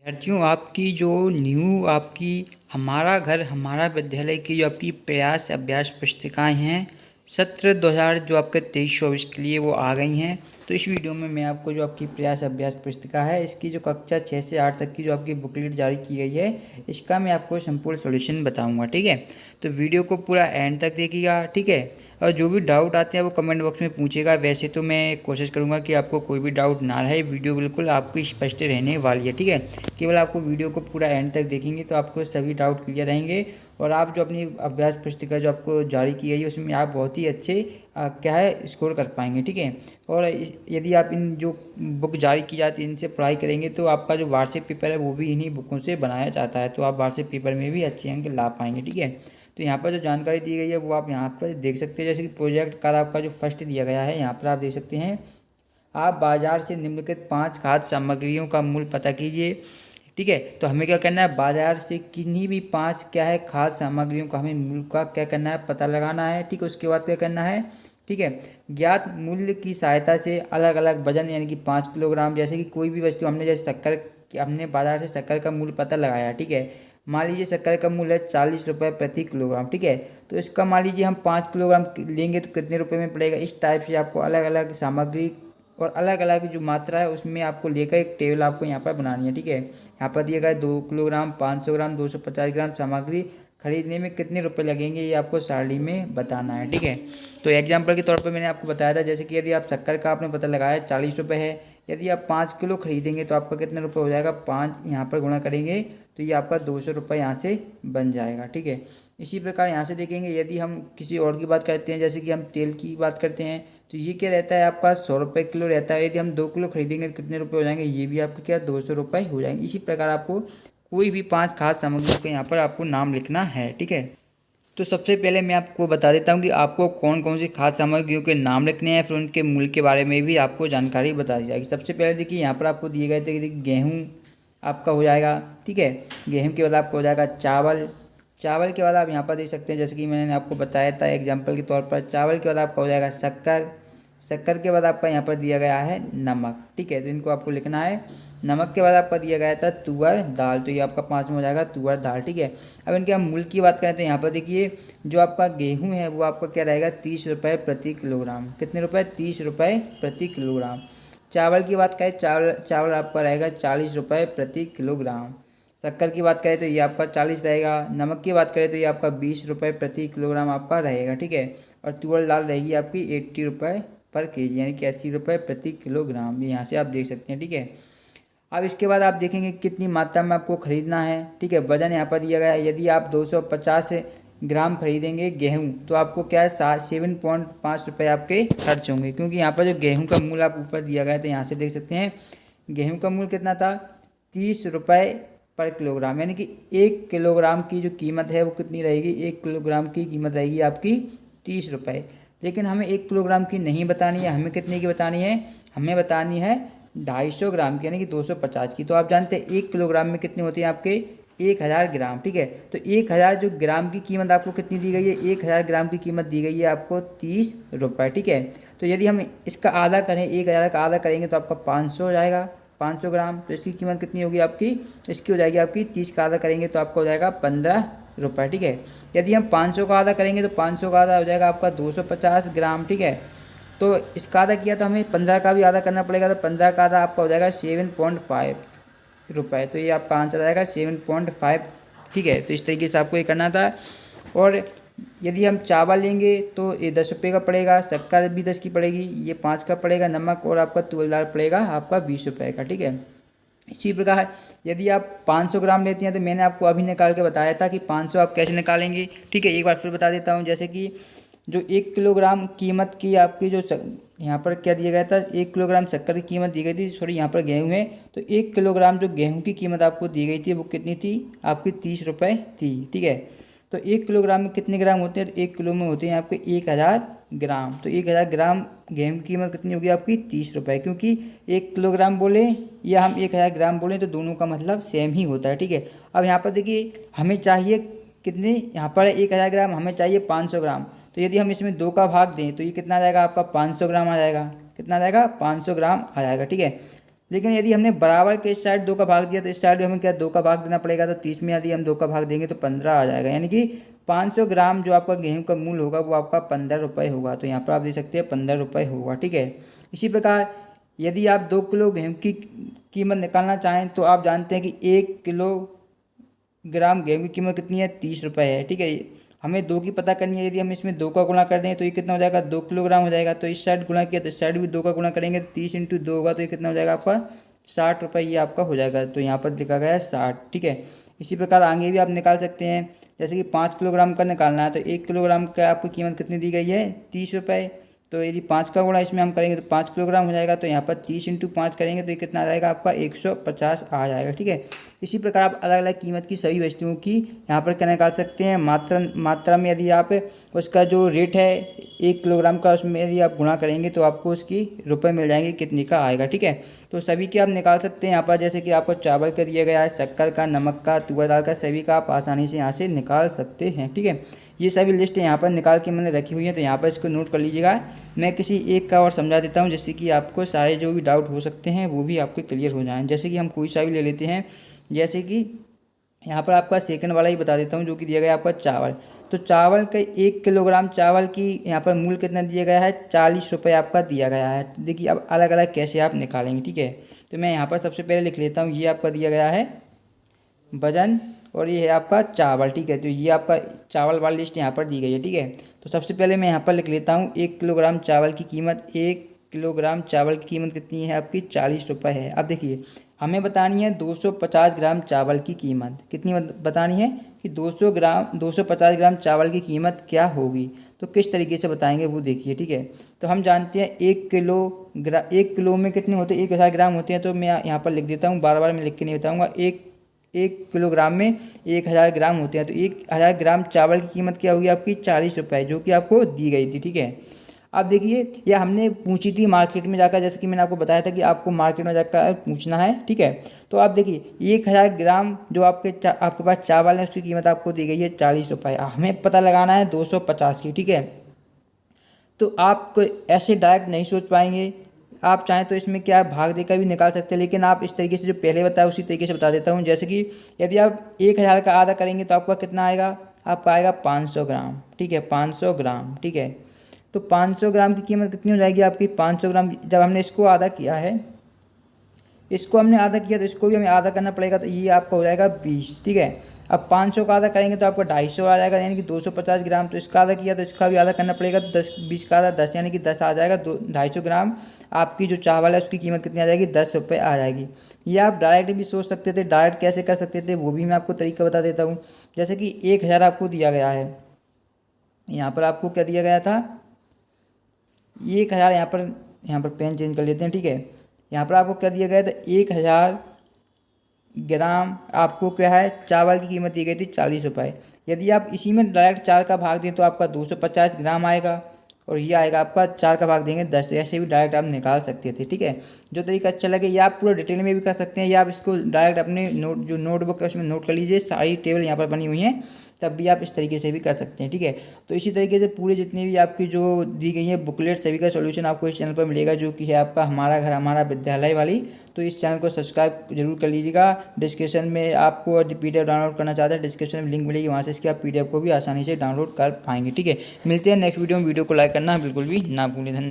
विद्यार्थियों, आपकी जो न्यू आपकी हमारा घर हमारा विद्यालय की जो आपकी प्रयास अभ्यास पुस्तिकाएं हैं सत्र 2000 जो आपके 23-24 के लिए वो आ गई हैं। तो इस वीडियो में मैं आपको जो आपकी प्रयास अभ्यास पुस्तिका है इसकी जो कक्षा 6 से 8 तक की जो आपकी बुकलेट जारी की गई है इसका मैं आपको संपूर्ण सॉल्यूशन बताऊंगा। ठीक है, तो वीडियो को पूरा एंड तक देखिएगा। ठीक है, और जो भी डाउट आते हैं वो कमेंट बॉक्स में पूछेगा। वैसे तो मैं कोशिश करूंगा कि आपको कोई भी डाउट ना रहे, वीडियो बिल्कुल आपकी स्पष्ट रहने वाली है। ठीक है, केवल आपको वीडियो को पूरा एंड तक देखेंगे तो आपको सभी डाउट क्लियर रहेंगे और आप जो अपनी अभ्यास पुस्तिका जो आपको जारी की गई है उसमें आप बहुत ही अच्छे क्या है स्कोर कर पाएंगे। ठीक है, और यदि आप इन जो बुक जारी की जाती है इनसे पढ़ाई करेंगे तो आपका जो वार्षिक पेपर है वो भी इन्हीं बुकों से बनाया जाता है, तो आप वार्षिक पेपर में भी अच्छे अंक ला पाएंगे। ठीक है, तो यहाँ पर जो जानकारी दी गई है वो आप यहाँ पर देख सकते हैं। जैसे कि प्रोजेक्ट कार्य आपका जो फर्स्ट दिया गया है यहाँ पर आप देख सकते हैं, आप बाजार से निम्नलिखित 5 खाद्य सामग्रियों का मूल्य पता कीजिए। ठीक है, तो हमें क्या करना है, बाजार से किन्हीं भी 5 क्या है खाद्य सामग्रियों का हमें मूल्य का क्या करना है, पता लगाना है। ठीक है, उसके बाद क्या करना है, ठीक है, ज्ञात मूल्य की सहायता से अलग अलग वजन यानी कि 5 किलोग्राम, जैसे कि कोई भी वस्तु हमने जैसे शक्कर, हमने बाजार से शक्कर का मूल्य पता लगाया। ठीक है, मान लीजिए शक्कर का मूल्य है 40 रुपये प्रति किलोग्राम। ठीक है, तो इसका मान लीजिए हम 5 किलोग्राम लेंगे तो कितने रुपए में पड़ेगा। इस टाइप से आपको अलग अलग सामग्री और अलग अलग जो मात्रा है उसमें आपको लेकर एक टेबल आपको यहाँ पर बनानी है। ठीक है, यहाँ पर दिया गया 2 किलोग्राम, 500 ग्राम, 250 ग्राम सामग्री खरीदने में कितने रुपए लगेंगे ये आपको सारणी में बताना है। ठीक है, तो एग्जाम्पल के तौर पर मैंने आपको बताया था, जैसे कि यदि आप शक्कर का आपने पता लगाया 40 रुपये है, यदि आप 5 किलो खरीदेंगे तो आपका कितने रुपये हो जाएगा, 5 यहाँ पर गुणा करेंगे तो ये आपका 200 रुपये यहाँ से बन जाएगा। ठीक है, इसी प्रकार यहाँ से देखेंगे यदि हम किसी और की बात करते हैं, जैसे कि हम तेल की बात करते हैं तो ये क्या रहता है आपका 100 रुपये किलो रहता है। यदि हम 2 किलो खरीदेंगे तो कितने रुपये हो जाएंगे, ये भी आपके क्या 200 रुपये हो जाएंगे। इसी प्रकार आपको कोई भी 5 खाद्य सामग्रियों के यहाँ पर आपको नाम लिखना है। ठीक है, तो सबसे पहले मैं आपको बता देता हूँ कि आपको कौन कौन सी खाद्य सामग्रियों के नाम लिखने हैं, फिर उनके मूल्य के बारे में भी आपको जानकारी बता दी जाएगी। सबसे पहले देखिए यहाँ पर आपको दिए गए थे कि गेहूँ आपका हो जाएगा। ठीक है, गेहूँ के बाद आपका हो जाएगा चावल, चावल के बाद आप यहाँ पर देख सकते हैं जैसे कि मैंने आपको बताया था एग्जाम्पल के तौर पर, चावल के बाद आपका हो जाएगा शक्कर, शक्कर के बाद आपका यहाँ पर दिया गया है नमक। ठीक है, तो इनको आपको लिखना है। नमक के बाद आपका दिया गया था तुअर दाल, तो ये आपका 5 में हो जाएगा तुअर दाल। ठीक है, अब इनके हम मूल्य की बात करें तो यहाँ पर देखिए जो आपका गेहूं है वो आपका क्या रहेगा 30 रुपये प्रति किलोग्राम। कितने रुपये, 30 रुपये प्रति किलोग्राम। चावल की बात करें, चावल चावल आपका रहेगा 40 रुपये प्रति किलोग्राम। शक्कर की बात करें तो ये आपका 40 रहेगा। नमक की बात करें तो ये आपका 20 रुपये प्रति किलोग्राम आपका रहेगा। ठीक है, और तुअर दाल रहेगी आपकी 80 रुपये पर केजी यानी कि 80 रुपये प्रति किलोग्राम, ये यहाँ से आप देख सकते हैं। ठीक है, अब इसके बाद आप देखेंगे कितनी मात्रा में आपको खरीदना है। ठीक है, वजन यहाँ पर दिया गया है, यदि आप 250 ग्राम खरीदेंगे गेहूं तो आपको क्या है 7.5 रुपये आपके खर्च होंगे, क्योंकि यहाँ पर जो गेहूं का मूल्य आप ऊपर दिया गया है तो यहाँ से देख सकते हैं गेहूं का मूल्य कितना था 30 रुपये पर किलोग्राम, यानी कि 1 किलोग्राम की जो कीमत है वो कितनी रहेगी, 1 किलोग्राम की कीमत रहेगी आपकी 30 रुपये। लेकिन हमें 1 किलोग्राम की नहीं बतानी है, हमें कितने की बतानी है, हमें बतानी है 250 ग्राम की यानी कि 250 की। तो आप जानते हैं 1 किलोग्राम में कितने होते हैं आपके 1000 ग्राम। ठीक है, तो 1000 जो ग्राम की कीमत आपको कितनी दी गई है, 1000 ग्राम की कीमत दी गई है आपको 30 रुपये। ठीक है, तो यदि हम इसका आधा करें, 1000 का आधा करेंगे तो आपका 500 हो जाएगा, 500 ग्राम। तो इसकी कीमत कितनी होगी आपकी, इसकी हो जाएगी आपकी 30 का आधा करेंगे तो आपका हो जाएगा 15 रुपये। ठीक है, यदि हम 500 का आधा करेंगे तो 500 का आधा हो जाएगा आपका 250 ग्राम। ठीक है, तो इसका आधा किया तो हमें 15 का भी आधा करना पड़ेगा, तो 15 का आधा आपका हो जाएगा 7.5 रुपये। तो ये आपका आंसर आएगा 7.5। ठीक है, तो इस तरीके से आपको ये करना था। और यदि हम चावल लेंगे तो ये 10 रुपये का पड़ेगा, शक्कर भी 10 की पड़ेगी, ये 5 का पड़ेगा, नमक और आपका तुअर दाल पड़ेगा आपका 20 रुपये का। ठीक है, इसी प्रकार यदि आप 500 ग्राम लेते हैं तो मैंने आपको अभी निकाल के बताया था कि 500 आप कैसे निकालेंगे। ठीक है, एक बार फिर बता देता हूँ, जैसे कि जो 1 किलोग्राम कीमत की आपकी जो यहाँ पर क्या दिया गया था, 1 किलोग्राम शक्कर की कीमत दी गई थी, सॉरी यहाँ पर गेहूँ है, तो 1 किलोग्राम जो गेहूँ की कीमत आपको दी गई थी वो कितनी थी आपकी 30 रुपये थी। ठीक है, तो 1 किलोग्राम में कितने ग्राम होते हैं, तो 1 किलो में होते हैं आपके 1000 ग्राम। तो 1000 ग्राम गेहूँ की कीमत कितनी होगी आपकी 30 रुपये, क्योंकि 1 किलोग्राम बोले या हम 1000 ग्राम बोलें तो दोनों का मतलब सेम ही होता है। ठीक है, अब यहाँ पर देखिए हमें चाहिए कितनी, यहाँ पर 1000 ग्राम, हमें चाहिए 500 ग्राम, तो यदि हम इसमें 2 का भाग दें तो ये कितना आ जाएगा आपका 500 ग्राम आ जाएगा। कितना आ जाएगा 500 ग्राम आ जाएगा। ठीक है, लेकिन यदि हमने बराबर के इस साइड 2 का भाग दिया तो इस साइड भी हमें क्या 2 का भाग देना पड़ेगा। तो 30 में यदि हम 2 का भाग देंगे तो 15 आ जाएगा, यानी कि 500 ग्राम जो आपका गेहूं का मूल्य होगा वो आपका 15 रुपये होगा। तो यहाँ पर आप देख सकते हैं 15 रुपये होगा, ठीक है। इसी प्रकार यदि आप 2 किलो गेहूं की कीमत निकालना चाहें तो आप जानते हैं कि 1 किलोग्राम गेहूं की कीमत कितनी है, 30 रुपये है, ठीक है। हमें 2 की पता करनी है। यदि हम इसमें 2 का गुणा कर दें तो ये कितना हो जाएगा, 2 किलोग्राम हो जाएगा। तो इस साइड गुणा किया तो इस साइड भी 2 का गुणा करेंगे तो 30 × 2 होगा, तो ये कितना हो जाएगा आपका 60 रुपये ये आपका हो जाएगा। तो यहाँ पर लिखा गया है 60, ठीक है। इसी प्रकार आगे भी आप निकाल सकते हैं, जैसे कि 5 किलोग्राम का निकालना है तो 1 किलोग्राम का आपको कीमत कितनी दी गई है, 30 रुपये। तो यदि 5 का गुणा इसमें हम करेंगे तो 5 किलोग्राम हो जाएगा। तो यहाँ पर 30 × 5 करेंगे तो ये कितना आ जाएगा आपका 150 आ जाएगा, ठीक है। इसी प्रकार आप अलग अलग कीमत की सभी वस्तुओं की यहाँ पर क्या निकाल सकते हैं, मात्रा में यदि आप उसका जो रेट है 1 किलोग्राम का, उसमें यदि आप गुणा करेंगे तो आपको उसकी रुपए मिल जाएंगे कितने का आएगा, ठीक है। तो सभी के आप निकाल सकते हैं यहाँ पर, जैसे कि आपको चावल का दिया गया है, शक्कर का, नमक का, तुअर दाल का, सभी का आप आसानी से यहाँ से निकाल सकते हैं, ठीक है। ये सभी लिस्ट यहाँ पर निकाल के मैंने रखी हुई है, तो यहाँ पर इसको नोट कर लीजिएगा। मैं किसी एक का और समझा देता हूँ जिससे कि आपको सारे जो भी डाउट हो सकते हैं वो भी आपके क्लियर हो जाएं। जैसे कि हम कोई सा भी ले लेते हैं, जैसे कि यहाँ पर आपका सेकंड वाला ही बता देता हूँ जो कि दिया गया है आपका चावल। तो चावल का 1 किलोग्राम चावल की यहाँ पर मूल्य कितना दिया गया है, 40 रुपये आपका दिया गया है। देखिए अब अलग अलग कैसे आप निकालेंगे, ठीक है। तो मैं यहाँ पर सबसे पहले लिख लेता हूँ, ये आपका दिया गया है वजन और ये है आपका चावल, ठीक है। तो ये आपका चावल वाली लिस्ट यहाँ पर दी गई है, ठीक है। तो सबसे पहले मैं यहाँ पर लिख लेता हूँ 1 किलोग्राम चावल की कीमत, 1 किलोग्राम चावल की कीमत कितनी है आपकी, 40 रुपये है। अब देखिए हमें बतानी है 250 ग्राम चावल की कीमत कितनी बतानी है कि 250 ग्राम चावल की कीमत क्या होगी। तो किस तरीके से बताएंगे वो देखिए, ठीक है। तो हम जानते हैं 1 किलो में कितने होते हैं, 1000 ग्राम होते हैं। तो मैं यहाँ पर लिख देता हूँ, बार बार मैं लिख के नहीं बताऊँगा। 1 किलोग्राम में 1000 ग्राम होते हैं। तो 1000 ग्राम चावल की कीमत क्या होगी आपकी, 40 रुपये, जो कि आपको दी गई थी, ठीक है। अब देखिए यह हमने पूछी थी मार्केट में जाकर, जैसे कि मैंने आपको बताया था कि आपको मार्केट में जाकर पूछना है, ठीक है। तो आप देखिए 1000 ग्राम जो आपके पास चावल है उसकी कीमत आपको दी गई है 40 रुपये। हमें पता लगाना है 250 की, ठीक है। तो आप ऐसे डायरेक्ट नहीं सोच पाएंगे, आप चाहें तो इसमें क्या भाग देकर भी निकाल सकते हैं, लेकिन आप इस तरीके से जो पहले बताया उसी तरीके से बता देता हूँ। जैसे कि यदि आप 1000 का आधा करेंगे तो आपका कितना आएगा, आपका आएगा 500 ग्राम, ठीक है, 500 ग्राम, ठीक है। तो 500 ग्राम की कीमत कितनी हो जाएगी आपकी, 500 ग्राम जब हमने इसको आधा किया है, इसको हमने आधा किया तो इसको भी हमें आधा करना पड़ेगा। तो ये आपका हो जाएगा 20, ठीक है। अब 500 का आधा करेंगे तो आपका 250 आ जाएगा, यानी कि 250 ग्राम। तो इसका आधा किया तो इसका भी आधा करना पड़ेगा, तो 20 का आधा 10, यानी कि 10 आ जाएगा। 250 ग्राम आपकी जो चावल है उसकी कीमत कितनी आ जाएगी, 10 रुपये आ जाएगी। ये आप डायरेक्ट भी सोच सकते थे, डायरेक्ट कैसे कर सकते थे वो भी मैं आपको तरीका बता देता हूँ। जैसे कि 1000 आपको दिया गया है, यहाँ पर आपको क्या दिया गया था, 1000, यहाँ पर पेन चेंज कर लेते हैं, ठीक है। यहाँ पर आपको क्या दिया गया था, 1000 ग्राम आपको क्या है चावल की कीमत दी गई थी 40 रुपये। यदि आप इसी में डायरेक्ट 4 का भाग दें तो आपका 250 ग्राम आएगा, और ये आएगा आपका 4 का भाग देंगे 10। तो ऐसे भी डायरेक्ट आप निकाल सकते थे, ठीक है। जो तरीका अच्छा लगे, या आप पूरा डिटेल में भी कर सकते हैं, या आप इसको डायरेक्ट अपने नोटबुक है उसमें नोट कर लीजिए, सारी टेबल यहाँ पर बनी हुई हैं, तब भी आप इस तरीके से भी कर सकते हैं, ठीक है। तो इसी तरीके से पूरे जितने भी आपकी जो दी गई है बुकलेट, सभी का सॉल्यूशन आपको इस चैनल पर मिलेगा, जो कि है आपका हमारा घर हमारा विद्यालय वाली। तो इस चैनल को सब्सक्राइब जरूर कर लीजिएगा। डिस्क्रिप्शन में आपको PDF डाउनलोड करना चाहते हैं, डिस्क्रिप्शन में लिंक मिलेगी, वहाँ से इसकी आप PDF को भी आसानी से डाउनलोड कर पाएंगे, ठीक है। मिलते हैं नेक्स्ट वीडियो में। वीडियो को लाइक करना बिल्कुल भी ना भूलें। धन्यवाद।